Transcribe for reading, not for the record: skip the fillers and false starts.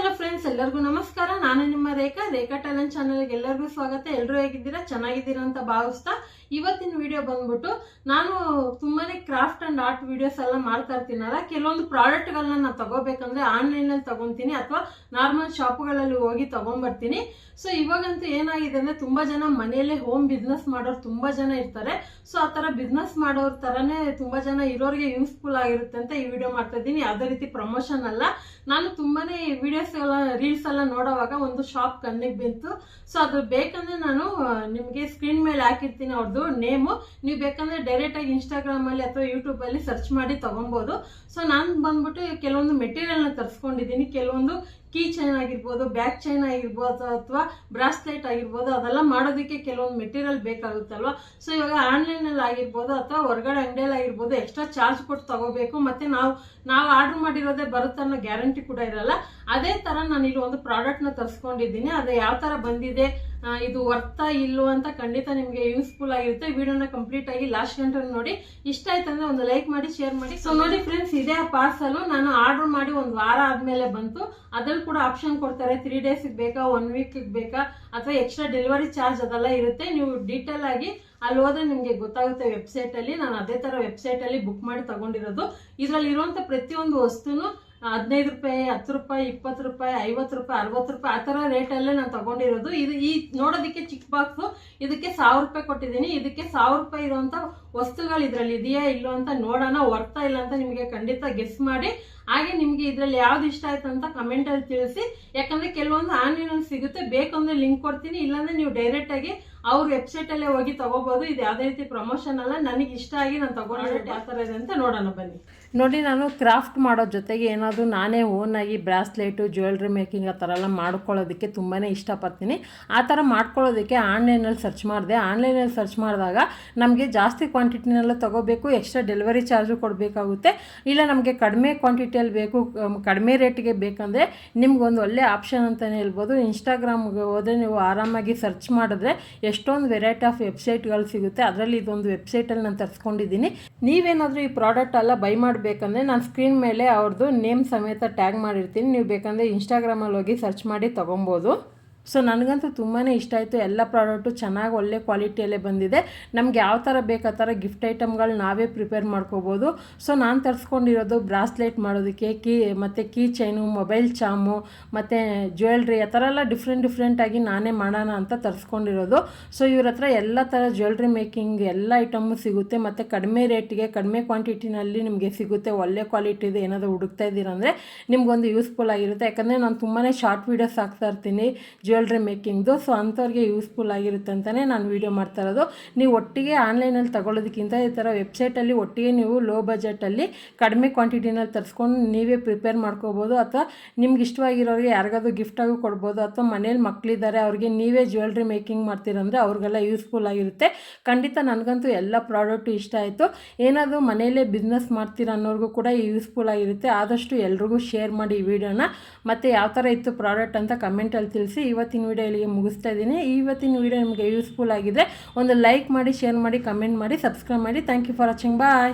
Hello friends, ಎಲ್ಲರಿಗೂ ನಮಸ್ಕಾರ. ನಾನು ನಿಮ್ಮ ರೇಖಾ ಟ್ಯಾಲೆಂಟ್ ಚಾನಲ್ಗೆ ಎಲ್ಲರಿಗೂ ಸ್ವಾಗತ. ಎಲ್ಲರೂ ಹೇಗಿದ್ದೀರಾ? ಚೆನ್ನಾಗಿದ್ದೀರಾ ಅಂತ ಭಾವಿಸ್ತಾ ಇವತ್ತಿನ ವಿಡಿಯೋ ಬಂದ್ಬಿಟ್ಟು ನಾನು ತುಂಬಾನೇ ಕ್ರಾಫ್ಟ್ ಅಂಡ್ ಆರ್ಟ್ ವಿಡಿಯೋಸ್ ಎಲ್ಲ ಮಾಡ್ತಾ ಇರ್ತೀನಲ್ಲ, ಕೆಲವೊಂದು ಪ್ರಾಡಕ್ಟ್ಗಳನ್ನ ನಾನು ತಗೋಬೇಕಂದ್ರೆ ಆನ್ಲೈನಲ್ಲಿ ತಗೊಂತೀನಿ ಅಥವಾ ನಾರ್ಮಲ್ ಶಾಪ್ಗಳಲ್ಲಿ ಹೋಗಿ ತಗೊಂಡ್ಬರ್ತೀನಿ. ಸೊ ಇವಾಗಂತೂ ಏನಾಗಿದೆ ಅಂದ್ರೆ ತುಂಬಾ ಜನ ಮನೆಯಲ್ಲೇ ಹೋಮ್ ಬಿಸ್ನೆಸ್ ಮಾಡೋರು ತುಂಬಾ ಜನ ಇರ್ತಾರೆ. ಸೊ ಆ ತರ ಬಿಸ್ನೆಸ್ ಮಾಡೋರ್ ತರನೇ ತುಂಬಾ ಜನ ಇರೋರಿಗೆ ಯೂಸ್ಫುಲ್ ಆಗಿರುತ್ತೆ ಅಂತ ಈ ವಿಡಿಯೋ ಮಾಡ್ತಾ ಇದ್ದೀನಿ. ಯಾವುದೇ ರೀತಿ ಪ್ರಮೋಷನ್ ಅಲ್ಲ. ನಾನು ತುಂಬಾನೇ ವಿಡಿಯೋಸ್ ಎಲ್ಲ ರೀಲ್ಸ್ ಎಲ್ಲ ನೋಡೋವಾಗ ಒಂದು ಶಾಪ್ ಕಣ್ಣಿಗೆ ಬಿತ್ತು. ಸೊ ಅದು ಬೇಕಂದ್ರೆ ನಾನು ನಿಮಗೆ ಸ್ಕ್ರೀನ್ ಮೇಲೆ ಹಾಕಿರ್ತೀನಿ ಅವ್ರದ್ದು ನೇಮು. ನೀವು ಬೇಕಂದ್ರೆ ಡೈರೆಕ್ಟ್ ಆಗಿ ಇನ್ಸ್ಟಾಗ್ರಾಮ್ ಅಲ್ಲಿ ಅಥವಾ ಯೂಟ್ಯೂಬ್ ಅಲ್ಲಿ ಸರ್ಚ್ ಮಾಡಿ ತಗೊಬಹುದು. ಸೊ ನಾನು ಬಂದ್ಬಿಟ್ಟು ಕೆಲವೊಂದು ಮೆಟೀರಿಯಲ್ ನ ತರಿಸ್ಕೊಂಡಿದ್ದೀನಿ. ಕೆಲವೊಂದು ಕೀ ಚೈನ್ ಆಗಿರ್ಬೋದು, ಬ್ಯಾಕ್ ಚೈನ್ ಆಗಿರ್ಬೋದು ಅಥವಾ ಬ್ರಾಸ್ಲೆಟ್ ಆಗಿರ್ಬೋದು, ಅದೆಲ್ಲ ಮಾಡೋದಕ್ಕೆ ಕೆಲವೊಂದು ಮೆಟೀರಿಯಲ್ ಬೇಕಾಗುತ್ತಲ್ವಾ. ಸೊ ಇವಾಗ ಆನ್ಲೈನ್ ಅಲ್ಲಿ ಆಗಿರ್ಬೋದು ಅಥವಾ ಹೊರಗಡೆ ಅಂಗಡಿಯಲ್ಲಿ ಆಗಿರ್ಬೋದು ಎಕ್ಸ್ಟ್ರಾ ಚಾರ್ಜ್ ಕೊಟ್ಟು ತಗೋಬೇಕು. ಮತ್ತೆ ನಾವು ಆರ್ಡರ್ ಮಾಡಿರೋದೇ ಬರುತ್ತೆ ಅನ್ನೋ ಗ್ಯಾರಂಟಿ ಕೂಡ ಇರಲ್ಲ. ಅದೇ ತರ ನಾನು ಇಲ್ಲಿ ಒಂದು ಪ್ರಾಡಕ್ಟ್ ನ ತರಿಸ್ಕೊಂಡಿದ್ದೀನಿ. ಅದು ಯಾವ ತರ ಬಂದಿದೆ, ಇದು ವರ್ತಾ ಇಲ್ಲೋ ಅಂತ ಖಂಡಿತ ನಿಮ್ಗೆ ಯೂಸ್ಫುಲ್ ಆಗಿರುತ್ತೆ. ವಿಡಿಯೋನ ಕಂಪ್ಲೀಟ್ ಆಗಿ ಲಾಸ್ಟ್ ಗಂಟೆ ನೋಡಿ. ಇಷ್ಟ ಆಯ್ತಂದ್ರೆ ಒಂದು ಲೈಕ್ ಮಾಡಿ, ಶೇರ್ ಮಾಡಿ. ಸೊ ನೋಡಿ ಫ್ರೆಂಡ್ಸ್, ಇದೇ ಪಾರ್ಸಲ್ ನಾನು ಆರ್ಡರ್ ಮಾಡಿ ಒಂದು ವಾರ ಆದ್ಮೇಲೆ ಬಂತು. ಅದ್ರಲ್ಲಿ ಕೂಡ ಆಪ್ಷನ್ ಕೊಡ್ತಾರೆ 3 days ಬೇಕಾ, 1 week ಬೇಕಾ ಅಥವಾ ಎಕ್ಸ್ಟ್ರಾ ಡೆಲಿವರಿ ಚಾರ್ಜ್ ಅದೆಲ್ಲ ಇರುತ್ತೆ. ನೀವು ಡೀಟೇಲ್ ಆಗಿ ಅಲ್ಲಿ ಹೋದ್ರೆ ನಿಮ್ಗೆ ಗೊತ್ತಾಗುತ್ತೆ ವೆಬ್ಸೈಟ್ ಅಲ್ಲಿ. ನಾನು ಅದೇ ತರ ವೆಬ್ಸೈಟ್ ಅಲ್ಲಿ ಬುಕ್ ಮಾಡಿ ತಗೊಂಡಿರೋದು. ಇದ್ರಲ್ಲಿ ಇರುವಂತ ಪ್ರತಿಯೊಂದು ವಸ್ತುನು 15 ರೂಪಾಯಿ, 10 ರೂಪಾಯಿ, 20 ರೂಪಾಯಿ, 50 ರೂಪಾಯಿ, 60 ರೂಪಾಯಿ ಆ ತರ ರೇಟ್ ಅಲ್ಲೇ ನಾನು ತಗೊಂಡಿರೋದು. ಇದು ಈ ನೋಡೋದಕ್ಕೆ ಚಿಕ್ಕ ಬಾಕ್ಸ್, ಇದಕ್ಕೆ 1000 ರೂಪಾಯಿ ಕೊಟ್ಟಿದ್ದೀನಿ. ಇದಕ್ಕೆ 1000 ರೂಪಾಯಿ ಇರುವಂತ ವಸ್ತುಗಳು ಇದ್ರಲ್ಲಿ ಇದೆಯಾ ಇಲ್ಲೋ ಅಂತ ನೋಡೋಣ. ವರ್ತಾ ಇಲ್ಲ ಅಂತ ನಿಮ್ಗೆ ಖಂಡಿತ ಗೆಸ್ ಮಾಡಿ. ಹಾಗೆ ನಿಮ್ಗೆ ಇದ್ರಲ್ಲಿ ಯಾವ್ದು ಇಷ್ಟ ಆಯ್ತು ಅಂತ ಕಮೆಂಟ್ ಅಲ್ಲಿ ತಿಳಿಸಿ. ಯಾಕಂದ್ರೆ ಕೆಲವೊಂದು ಆನ್ಲೈನ್ ಅಲ್ಲಿ ಸಿಗುತ್ತೆ, ಬೇಕಂದ್ರೆ ಲಿಂಕ್ ಕೊಡ್ತೀನಿ. ಇಲ್ಲಾಂದ್ರೆ ನೀವು ಡೈರೆಕ್ಟ್ ಆಗಿ ಅವ್ರ ವೆಬ್ಸೈಟ್ ಅಲ್ಲೇ ಹೋಗಿ ತಗೋಬಹುದು. ಇದು ಯಾವ್ದೇ ರೀತಿ ಪ್ರಮೋಷನ್ ಅಲ್ಲ. ನನಗೆ ಇಷ್ಟ ಆಗಿ ನಾನು ತಗೊಂಡಿರೋದು ಯಾವ ತರ ಇದೆ ಅಂತ ನೋಡೋಣ ಬನ್ನಿ. ನೋಡಿ, ನಾನು ಕ್ರಾಫ್ಟ್ ಮಾಡೋ ಜೊತೆಗೆ ಏನಾದರೂ ನಾನೇ ಓನ್ ಆಗಿ ಬ್ರಾಸ್ಲೆಟು, ಜ್ಯುವೆಲ್ರಿ ಮೇಕಿಂಗ್ ಆ ಥರ ಎಲ್ಲ ಮಾಡ್ಕೊಳ್ಳೋದಕ್ಕೆ ತುಂಬಾ ಇಷ್ಟಪಡ್ತೀನಿ. ಆ ಥರ ಮಾಡ್ಕೊಳ್ಳೋದಕ್ಕೆ ಆನ್ಲೈನಲ್ಲಿ ಸರ್ಚ್ ಮಾಡಿದೆ. ಆನ್ಲೈನಲ್ಲಿ ಸರ್ಚ್ ಮಾಡಿದಾಗ ನಮಗೆ ಜಾಸ್ತಿ ಕ್ವಾಂಟಿಟಿನೆಲ್ಲ ತಗೋಬೇಕು, ಎಕ್ಸ್ಟ್ರಾ ಡೆಲಿವರಿ ಚಾರ್ಜು ಕೊಡಬೇಕಾಗುತ್ತೆ. ಇಲ್ಲ ನಮಗೆ ಕಡಿಮೆ ಕ್ವಾಂಟಿಟಿಯಲ್ಲಿ ಬೇಕು, ಕಡಿಮೆ ರೇಟಿಗೆ ಬೇಕಂದರೆ ನಿಮ್ಗೊಂದು ಒಳ್ಳೆ ಆಪ್ಷನ್ ಅಂತಲೇ ಹೇಳ್ಬೋದು. ಇನ್ಸ್ಟಾಗ್ರಾಮ್ಗೆ ಹೋದರೆ ನೀವು ಆರಾಮಾಗಿ ಸರ್ಚ್ ಮಾಡಿದ್ರೆ ಎಷ್ಟೊಂದು ವೆರೈಟಿ ಆಫ್ ವೆಬ್ಸೈಟ್ಗಳು ಸಿಗುತ್ತೆ. ಅದರಲ್ಲಿ ಇದೊಂದು ವೆಬ್ಸೈಟಲ್ಲಿ ನಾನು ತರಿಸ್ಕೊಂಡಿದ್ದೀನಿ. ನೀವೇನಾದರೂ ಈ ಪ್ರಾಡಕ್ಟ್ ಎಲ್ಲ ಬೈ ಮಾಡಬೇಕಂದ್ರೆ ನಾನು ಸ್ಕ್ರೀನ್ ಮೇಲೆ ಅವ್ರದ್ದು ನೇಮ್ ಸಮೇತ ಟ್ಯಾಗ್ ಮಾಡಿರ್ತೀನಿ. ನೀವು ಬೇಕಂದರೆ ಇನ್ಸ್ಟಾಗ್ರಾಮಲ್ಲಿ ಹೋಗಿ ಸರ್ಚ್ ಮಾಡಿ ತೊಗೊಬೋದು. ಸೊ ನನಗಂತೂ ತುಂಬಾ ಇಷ್ಟ ಆಯಿತು. ಎಲ್ಲ ಪ್ರಾಡಕ್ಟು ಚೆನ್ನಾಗಿ ಒಳ್ಳೆ ಕ್ವಾಲಿಟಿಯಲ್ಲೇ ಬಂದಿದೆ. ನಮ್ಗೆ ಯಾವ ಥರ ಬೇಕು ಆ ಥರ ಗಿಫ್ಟ್ ಐಟಮ್ಗಳು ನಾವೇ ಪ್ರಿಪೇರ್ ಮಾಡ್ಕೋಬೋದು. ಸೊ ನಾನು ತರಿಸ್ಕೊಂಡಿರೋದು ಬ್ರಾಸ್ಲೆಟ್ ಮಾಡೋದಕ್ಕೆ, ಮತ್ತು ಕೀ ಚೈನು, ಮೊಬೈಲ್ ಚಾಮು ಮತ್ತು ಜ್ಯುವೆಲ್ರಿ ಆ ಥರ ಎಲ್ಲ ಡಿಫ್ರೆಂಟಾಗಿ ನಾನೇ ಮಾಡೋಣ ಅಂತ ತರಿಸ್ಕೊಂಡಿರೋದು. ಸೊ ಇವ್ರ ಹತ್ರ ಎಲ್ಲ ಥರ ಜ್ಯುವೆಲ್ರಿ ಮೇಕಿಂಗ್ ಎಲ್ಲ ಐಟಮ್ಮು ಸಿಗುತ್ತೆ. ಮತ್ತು ಕಡಿಮೆ ರೇಟಿಗೆ, ಕಡಿಮೆ ಕ್ವಾಂಟಿಟಿನಲ್ಲಿ ನಿಮಗೆ ಸಿಗುತ್ತೆ. ಒಳ್ಳೆ ಕ್ವಾಲಿಟಿದು ಏನಾದರೂ ಹುಡುಕ್ತಾ ಇದ್ದೀರಂದರೆ ನಿಮ್ಗೊಂದು ಯೂಸ್ಫುಲ್ ಆಗಿರುತ್ತೆ. ಯಾಕಂದರೆ ನಾನು ತುಂಬಾ ಶಾರ್ಟ್ ವೀಡಿಯೋಸ್ ಹಾಕ್ತಾ ಇರ್ತೀನಿ ಜ್ಯುವೆಲ್ರಿ ಮೇಕಿಂಗ್ದು. ಸೊ ಅಂಥವ್ರಿಗೆ ಯೂಸ್ಫುಲ್ ಆಗಿರುತ್ತೆ ಅಂತಲೇ ನಾನು ವೀಡಿಯೋ ಮಾಡ್ತಾ ಇರೋದು. ನೀವು ಒಟ್ಟಿಗೆ ಆನ್ಲೈನಲ್ಲಿ ತಗೊಳ್ಳೋದಕ್ಕಿಂತ ಈ ಥರ ವೆಬ್ಸೈಟಲ್ಲಿ ಒಟ್ಟಿಗೆ ನೀವು ಲೋ ಬಜೆಟಲ್ಲಿ ಕಡಿಮೆ ಕ್ವಾಂಟಿಟಿನಲ್ಲಿ ತರಿಸ್ಕೊಂಡು ನೀವೇ ಪ್ರಿಪೇರ್ ಮಾಡ್ಕೋಬೋದು. ಅಥವಾ ನಿಮ್ಗೆ ಇಷ್ಟವಾಗಿರೋರಿಗೆ ಯಾರಿಗಾದ್ರೂ ಗಿಫ್ಟಾಗೂ ಕೊಡ್ಬೋದು. ಅಥವಾ ಮನೇಲಿ ಮಕ್ಕಳಿದ್ದಾರೆ ಅವ್ರಿಗೆ ನೀವೇ ಜ್ಯುವೆಲ್ರಿ ಮೇಕಿಂಗ್ ಮಾಡ್ತೀರಂದರೆ ಅವ್ರಿಗೆಲ್ಲ ಯೂಸ್ಫುಲ್ ಆಗಿರುತ್ತೆ. ಖಂಡಿತ ನನಗಂತೂ ಎಲ್ಲ ಪ್ರಾಡಕ್ಟು ಇಷ್ಟ ಆಯಿತು. ಏನಾದರೂ ಮನೆಯಲ್ಲೇ ಬಿಸ್ನೆಸ್ ಮಾಡ್ತೀರಾ ಅನ್ನೋರಿಗೂ ಕೂಡ ಯೂಸ್ಫುಲ್ ಆಗಿರುತ್ತೆ. ಆದಷ್ಟು ಎಲ್ರಿಗೂ ಶೇರ್ ಮಾಡಿ ಈ ವಿಡಿಯೋನ. ಮತ್ತು ಯಾವ ಥರ ಇತ್ತು ಪ್ರಾಡಕ್ಟ್ ಅಂತ ಕಮೆಂಟಲ್ಲಿ ತಿಳಿಸಿ. ಇವತ್ತಿನ ವಿಡಿಯೋ ಇಲ್ಲಿಗೆ ಮುಗಿಸ್ತಾ ಇದ್ದೀನಿ. ಇವತ್ತಿನ ವಿಡಿಯೋ ನಿಮಗೆ ಯೂಸ್ಫುಲ್ ಆಗಿದ್ರೆ ಒಂದು ಲೈಕ್ ಮಾಡಿ, ಶೇರ್ ಮಾಡಿ, ಕಮೆಂಟ್ ಮಾಡಿ, ಸಬ್ಸ್ಕ್ರೈಬ್ ಮಾಡಿ. Thank you for watching. Bye.